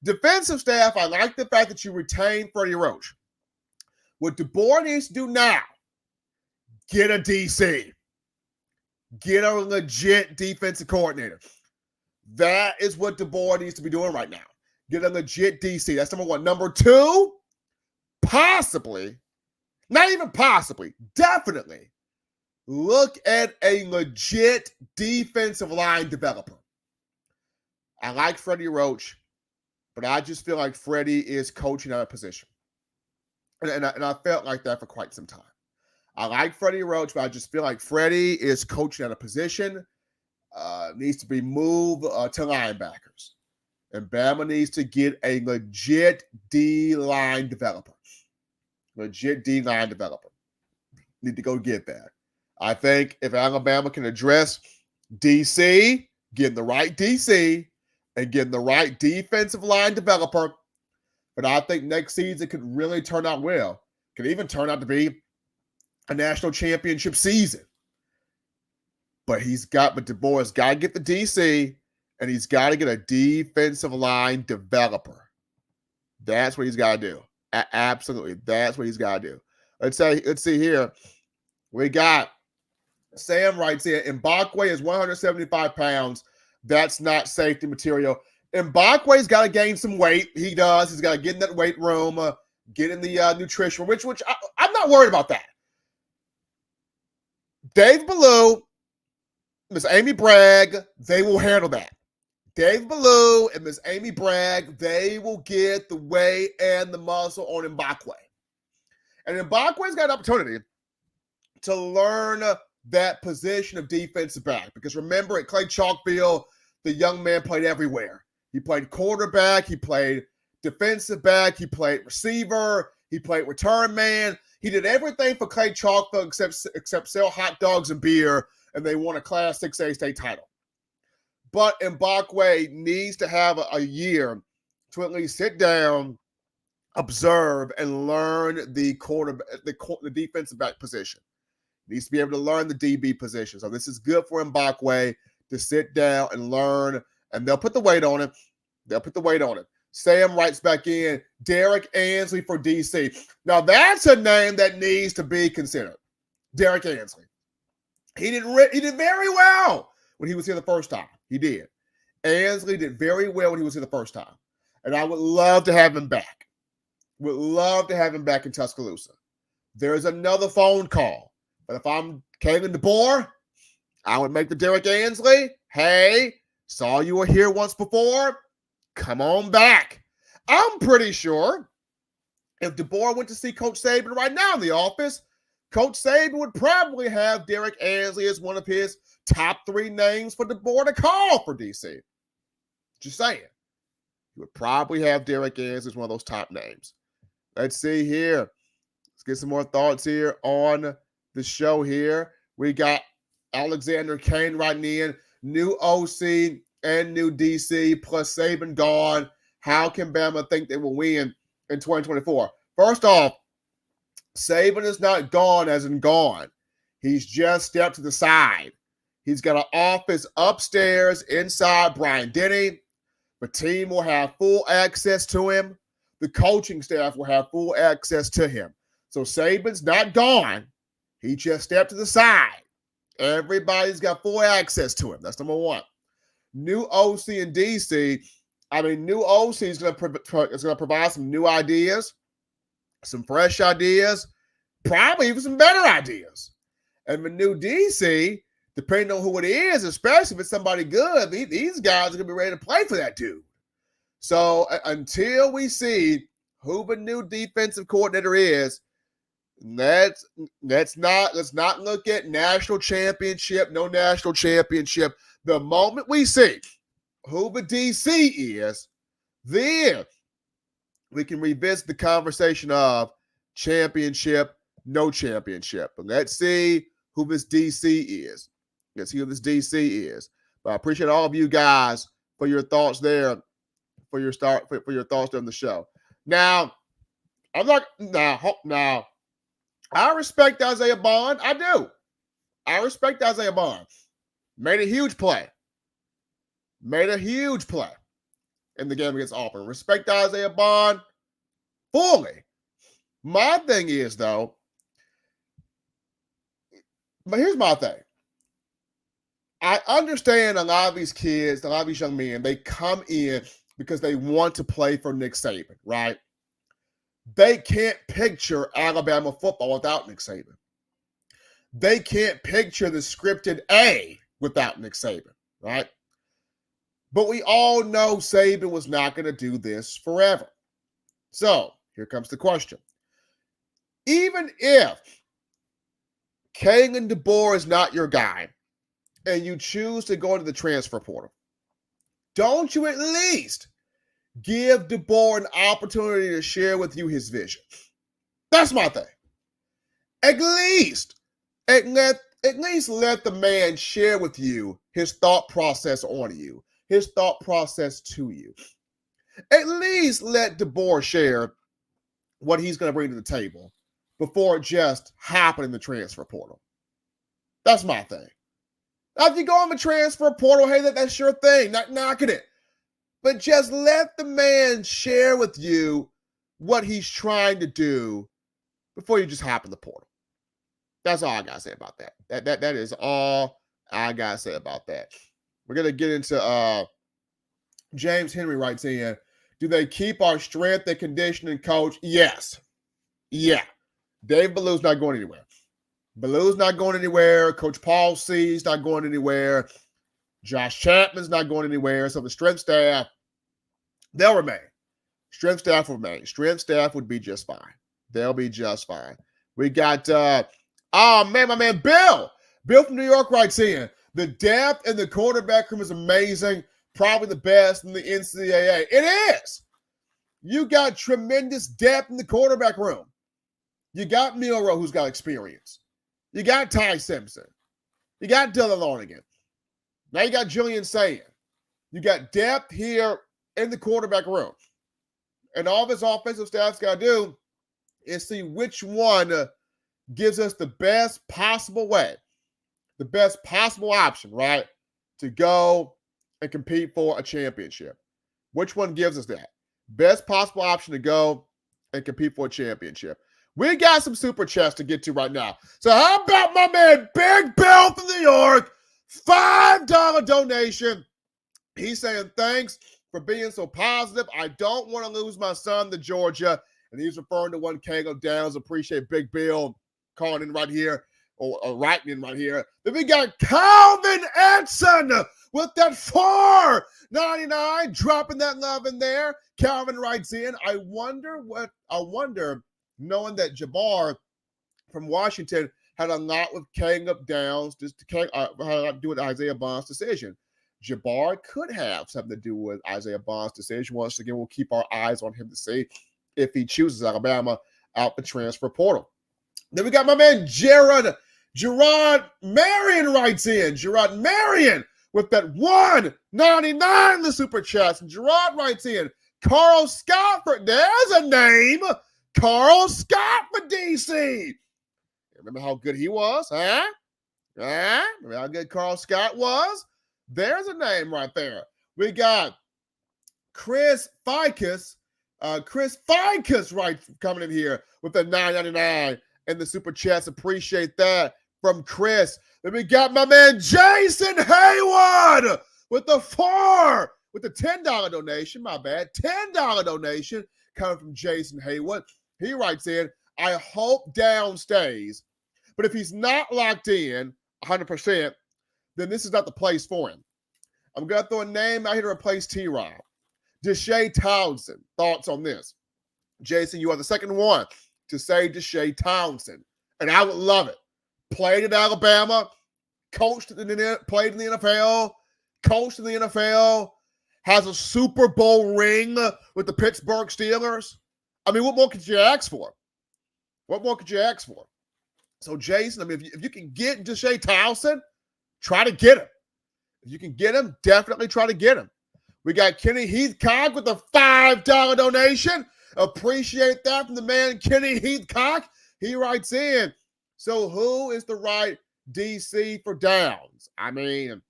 Defensive staff, I like the fact that you retain Freddie Roach. What DeBore needs to do now, get a DC. Get a legit defensive coordinator. That is what DeBore needs to be doing right now. Get a legit DC. That's number one. Number two, possibly, not even possibly, definitely, look at a legit defensive line developer. I like Freddie Roach, but I just feel like Freddie is coaching out of position. And I felt like that for quite some time. I like Freddie Roach, but I just feel like Freddie is coaching out of position, needs to be moved to linebackers. And Bama needs to get a legit D-line developer. Legit D-line developer. Need to go get that. I think if Alabama can address DC, getting the right DC, and getting the right defensive line developer, but I think next season could really turn out well. Could even turn out to be a national championship season. But DeBore has got to get the DC, and he's got to get a defensive line developer. That's what he's got to do. Absolutely. That's what he's got to do. Let's see here. We got Sam writes here, Mbakwe is 175 pounds. That's not safety material. Mbakwe's got to gain some weight. He does. He's got to get in that weight room, get in the nutrition room, which I'm not worried about that. Dave Ballou, Miss Amy Bragg, they will handle that. Dave Ballou and Miss Amy Bragg, they will get the weight and the muscle on Mbakwe. And Mbakwe's got an opportunity to learn that position of defensive back. Because remember, at Clay Chalkville, the young man played everywhere. He played quarterback, he played defensive back, he played receiver, he played return man. He did everything for Clay Chalkville except sell hot dogs and beer, and they won a Class 6A state title. But Mbakwe needs to have a year to at least sit down, observe, and learn the defensive back position. He needs to be able to learn the DB position. So this is good for Mbakwe to sit down and learn, and they'll put the weight on him. Sam writes back in, Derek Ansley for DC. Now, that's a name that needs to be considered. Derek Ansley. He did very well when he was here the first time. He did. Ansley did very well when he was here the first time. And I would love to have him back. Would love to have him back in Tuscaloosa. There's another phone call. But if I'm Kalen DeBore, I would make the Derek Ansley. Hey, saw you were here once before. Come on back. I'm pretty sure if DeBore went to see Coach Saban right now in the office, Coach Saban would probably have Derek Ansley as one of his top 3 names for DeBore to call for DC. Just saying. He would probably have Derek Ansley as one of those top names. Let's see here. Let's get some more thoughts here on the show here. We got Alexander Kane writing in, new OC and new DC plus Saban gone. How can Bama think they will win in 2024? First off, Saban is not gone as in gone. He's just stepped to the side. He's got an office upstairs inside Bryant-Denny. The team will have full access to him. The coaching staff will have full access to him. So Saban's not gone. He just stepped to the side. Everybody's got full access to him. That's number one. New OC in DC. New OC is going to provide some new ideas, some fresh ideas, probably even some better ideas. And the new DC, depending on who it is, especially if it's somebody good, these guys are going to be ready to play for that dude. So until we see who the new defensive coordinator is, let's not look at national championship, no national championship. The moment we see who the DC is, then we can revisit the conversation of championship, no championship. But let's see who this DC is. Let's see who this DC is. But I appreciate all of you guys for your thoughts there, for your thoughts on the show. Now, I respect Isaiah Bond. I do. I respect Isaiah Bond. Made a huge play in the game against Auburn. Respect Isaiah Bond fully. My thing is, though, but here's my thing. I understand a lot of these kids, a lot of these young men, they come in because they want to play for Nick Saban, right? They can't picture Alabama football without Nick Saban. They can't picture the scripted A without Nick Saban, right? But we all know Saban was not going to do this forever. So here comes the question. Even if Kalen DeBore is not your guy and you choose to go into the transfer portal, don't you at least give DeBore an opportunity to share with you his vision? That's my thing. At least let the man share with you his thought process on you, his thought process to you. At least let DeBore share what he's going to bring to the table before just hopping in the transfer portal. That's my thing. Now, if you go on the transfer portal, hey, that's your thing, not knocking it. But just let the man share with you what he's trying to do before you just hop in the portal. That's all I got to say about that. That is all I got to say about that. We're going to get into James Henry writes in, do they keep our strength and conditioning coach? Yes. Yeah. Dave Ballou's not going anywhere. Ballou's not going anywhere. Coach Paul C's not going anywhere. Josh Chapman's not going anywhere, so the strength staff, they'll remain. Strength staff will remain. Strength staff would be just fine. They'll be just fine. We got, my man, Bill. Bill from New York writes in, the depth in the quarterback room is amazing. Probably the best in the NCAA. It is. You got tremendous depth in the quarterback room. You got Milroe, who's got experience. You got Ty Simpson. You got Dylan Lonergan. Now you got Julian Sayin. You got depth here in the quarterback room. And all this offensive staff's got to do is see which one gives us the best possible way, the best possible option, right, to go and compete for a championship. Which one gives us that? Best possible option to go and compete for a championship. We got some super chats to get to right now. So how about my man Big Bill from New York? $5 donation. He's saying, thanks for being so positive. I don't want to lose my son to Georgia. And he's referring to one Kango Downs. Appreciate Big Bill calling in right here, or writing in right here. Then we got Calvin Edson with that $4.99, dropping that love in there. Calvin writes in, I wonder, knowing that DeBore from Washington had a lot with Kango Downs, had a lot to do with Isaiah Bond's decision. DeBore could have something to do with Isaiah Bond's decision. Once again, we'll keep our eyes on him to see if he chooses Alabama out the transfer portal. Then we got my man Gerard Marion writes in. Gerard Marion with that $1.99 the super chats. And Gerard writes in, Carl Scott for, there's a name, Carl Scott for DC. Remember how good he was, huh? Remember how good Carl Scott was? There's a name right there. We got Chris Ficus. Coming in here with the $9.99 and the super chats. Appreciate that from Chris. Then we got my man Jason Haywood with the $10 donation. My bad, $10 donation coming from Jason Haywood. He writes in, I hope Down stays, but if he's not locked in 100%, then this is not the place for him. I'm going to throw a name out here to replace T-Rob. Deshae Townsend. Thoughts on this? Jason, you are the second one to say Deshae Townsend, and I would love it. Played at Alabama, played in the NFL, coached in the NFL, has a Super Bowl ring with the Pittsburgh Steelers. I mean, what more could you ask for? What more could you ask for? So, Jason, I mean, if you can get Deshae Townsend, try to get him. If you can get him, definitely try to get him. We got Kenny Heathcock with a $5 donation. Appreciate that from the man Kenny Heathcock. He writes in, so who is the right DC for Downs? I mean,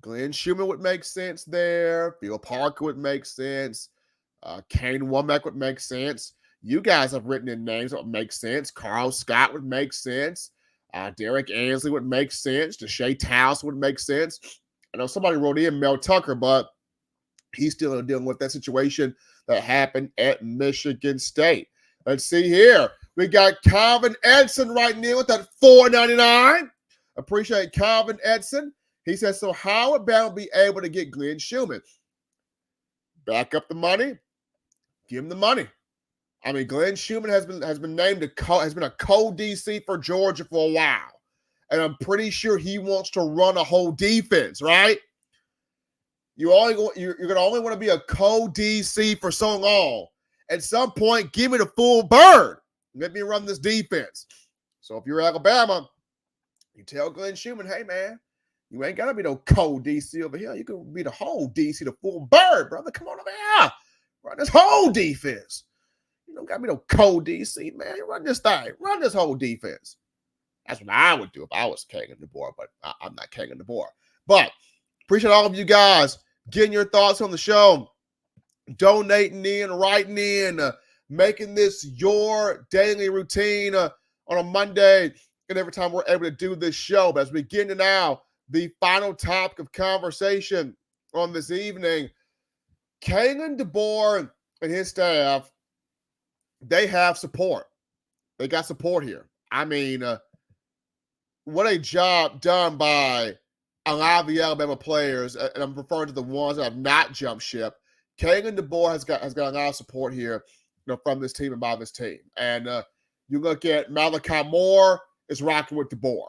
Glenn Schumann would make sense there. Phil Parker would make sense. Kane Womack would make sense. You guys have written in names that would make sense. Carl Scott would make sense. Derek Ansley would make sense. Deshae Townsend would make sense. I know somebody wrote in Mel Tucker, but he's still dealing with that situation that happened at Michigan State. Let's see here. We got Calvin Edson writing in with that $4.99. Appreciate Calvin Edson. He says, so how would Bama be able to get Glenn Schumann? Back up the money. Give him the money. I mean, Glenn Schumann has been named has been a co-DC for Georgia for a while. And I'm pretty sure he wants to run a whole defense, right? You're going to only want to be a co-DC for so long. At some point, give me the full bird. Let me run this defense. So if you're Alabama, you tell Glenn Schumann, hey, man, you ain't got to be no co-DC over here. You can be the whole DC, the full bird, brother. Come on over here. Run this whole defense. You don't got to be no co-DC, man. You run this thing. Run this whole defense. That's what I would do if I was King and DeBore, but I'm not King and DeBore. But appreciate all of you guys getting your thoughts on the show, donating in, writing in, making this your daily routine on a Monday and every time we're able to do this show. But as we get into now, the final topic of conversation on this evening, Kalen DeBore and his staff, they have support. They got support here. I mean, what a job done by a lot of the Alabama players, and I'm referring to the ones that have not jumped ship, Kalen DeBore has got a lot of support here, from this team and by this team. And you look at Malachi Moore is rocking with DeBore.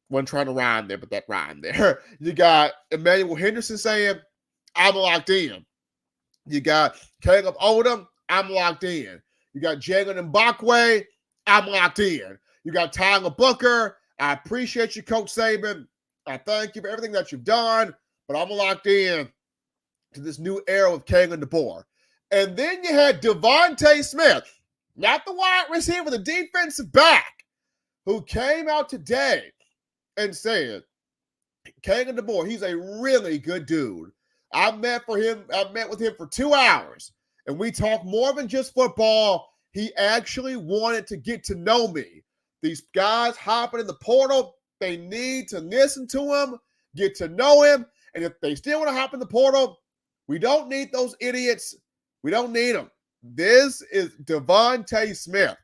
Wasn't trying to rhyme there, but that rhymed there. You got Emmanuel Henderson saying, I'm locked in. You got Caleb Odom, I'm locked in. You got Jalen Mbakwe, I'm locked in. You got Tyler Booker, I appreciate you, Coach Saban. I thank you for everything that you've done, but I'm locked in to this new era of Kalen DeBore. And then you had Devontae Smith, not the wide receiver, the defensive back, who came out today and said, Kalen DeBore, he's a really good dude. I met with him for 2 hours, and we talked more than just football. He actually wanted to get to know me. These guys hopping in the portal, they need to listen to him, get to know him, and if they still want to hop in the portal, we don't need those idiots. We don't need them. This is Devontae Smith,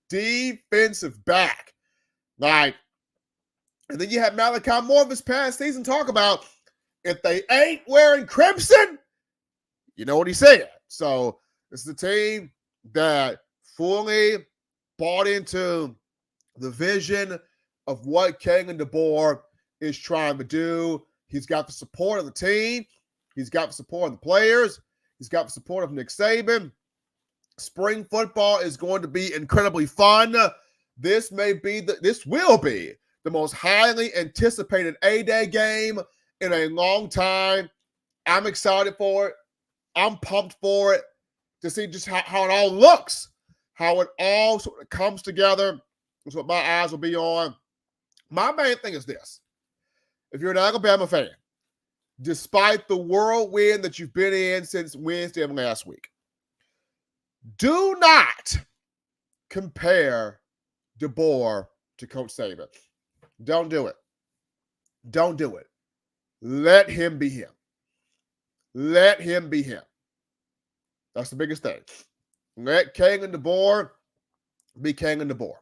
defensive back. And then you have Malachi Moore this past season talk about if they ain't wearing crimson, you know what he said. So this is a team that fully bought into the vision of what Kalen DeBore is trying to do. He's got the support of the team. He's got the support of the players. He's got the support of Nick Saban. Spring football is going to be incredibly fun. This will be the most highly anticipated A-Day game in a long time. I'm excited for it. I'm pumped for it to see just how it all looks, how it all sort of comes together. That's what my eyes will be on. My main thing is this. If you're an Alabama fan, despite the whirlwind that you've been in since Wednesday of last week, do not compare DeBore to Coach Saban. Don't do it. Don't do it. Let him be him. Let him be him. That's the biggest thing. Let Kalen DeBore be Kalen DeBore.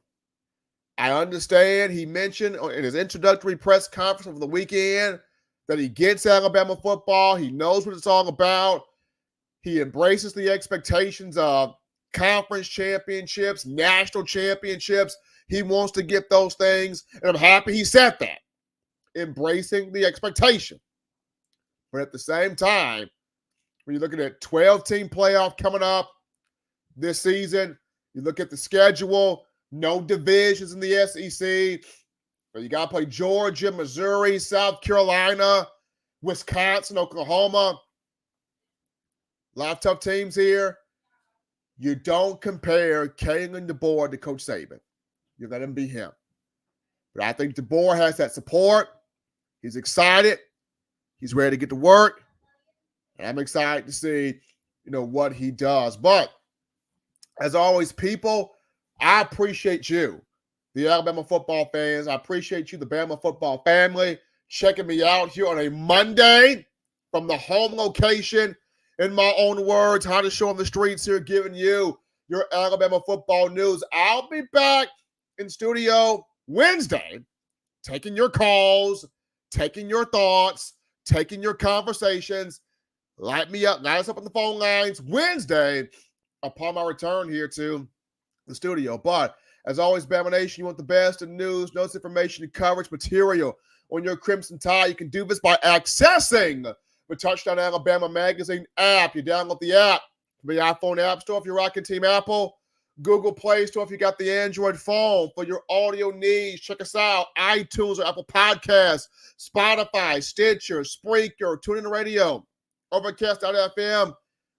I understand he mentioned in his introductory press conference over the weekend that he gets Alabama football. He knows what it's all about. He embraces the expectations of conference championships, national championships. He wants to get those things, and I'm happy he said that, embracing the expectation. But at the same time, when you're looking at 12-team playoff coming up this season, you look at the schedule, no divisions in the SEC. You got to play Georgia, Missouri, South Carolina, Wisconsin, Oklahoma. A lot of tough teams here. You don't compare Kalen DeBore to Coach Saban. You let him be him. But I think DeBore has that support. He's excited. He's ready to get to work. And I'm excited to see, what he does. But as always, people, I appreciate you, the Alabama football fans. I appreciate you, the Bama football family, checking me out here on a Monday from the home location. In my own words, how to show on the streets here, giving you your Alabama football news. I'll be back in studio Wednesday, taking your calls, taking your thoughts, taking your conversations. Light us up on the phone lines Wednesday upon my return here to the studio. But as always, Bama Nation, you want the best in news, notes, information, and coverage material on your Crimson Tide. You can do this by accessing the Touchdown Alabama Magazine app. You download the app from the iPhone App Store if you're rocking Team Apple, Google Play Store if you got the Android phone. For your audio needs, check us out. iTunes or Apple Podcasts, Spotify, Stitcher, Spreaker, TuneIn Radio, Overcast.fm,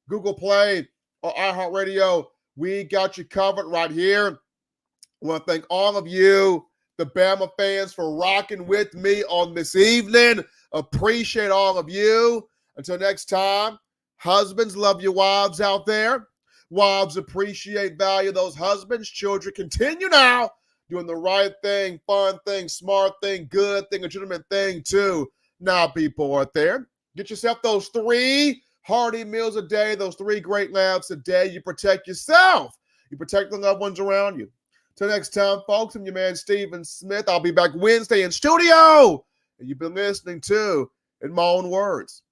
Google Play, or iHeartRadio. We got you covered right here. I want to thank all of you, the Bama fans, for rocking with me on this evening. Appreciate all of you. Until next time, husbands, love your wives out there. Wives, appreciate, value those husbands. Children, continue now doing the right thing, fun thing, smart thing, good thing, legitimate thing too. Now, people out there, get yourself those 3 hearty meals a day, those 3 great laughs a day. You protect yourself. You protect the loved ones around you. Till next time, folks, I'm your man, Stephen Smith. I'll be back Wednesday in studio. and you've been listening to In My Own Words.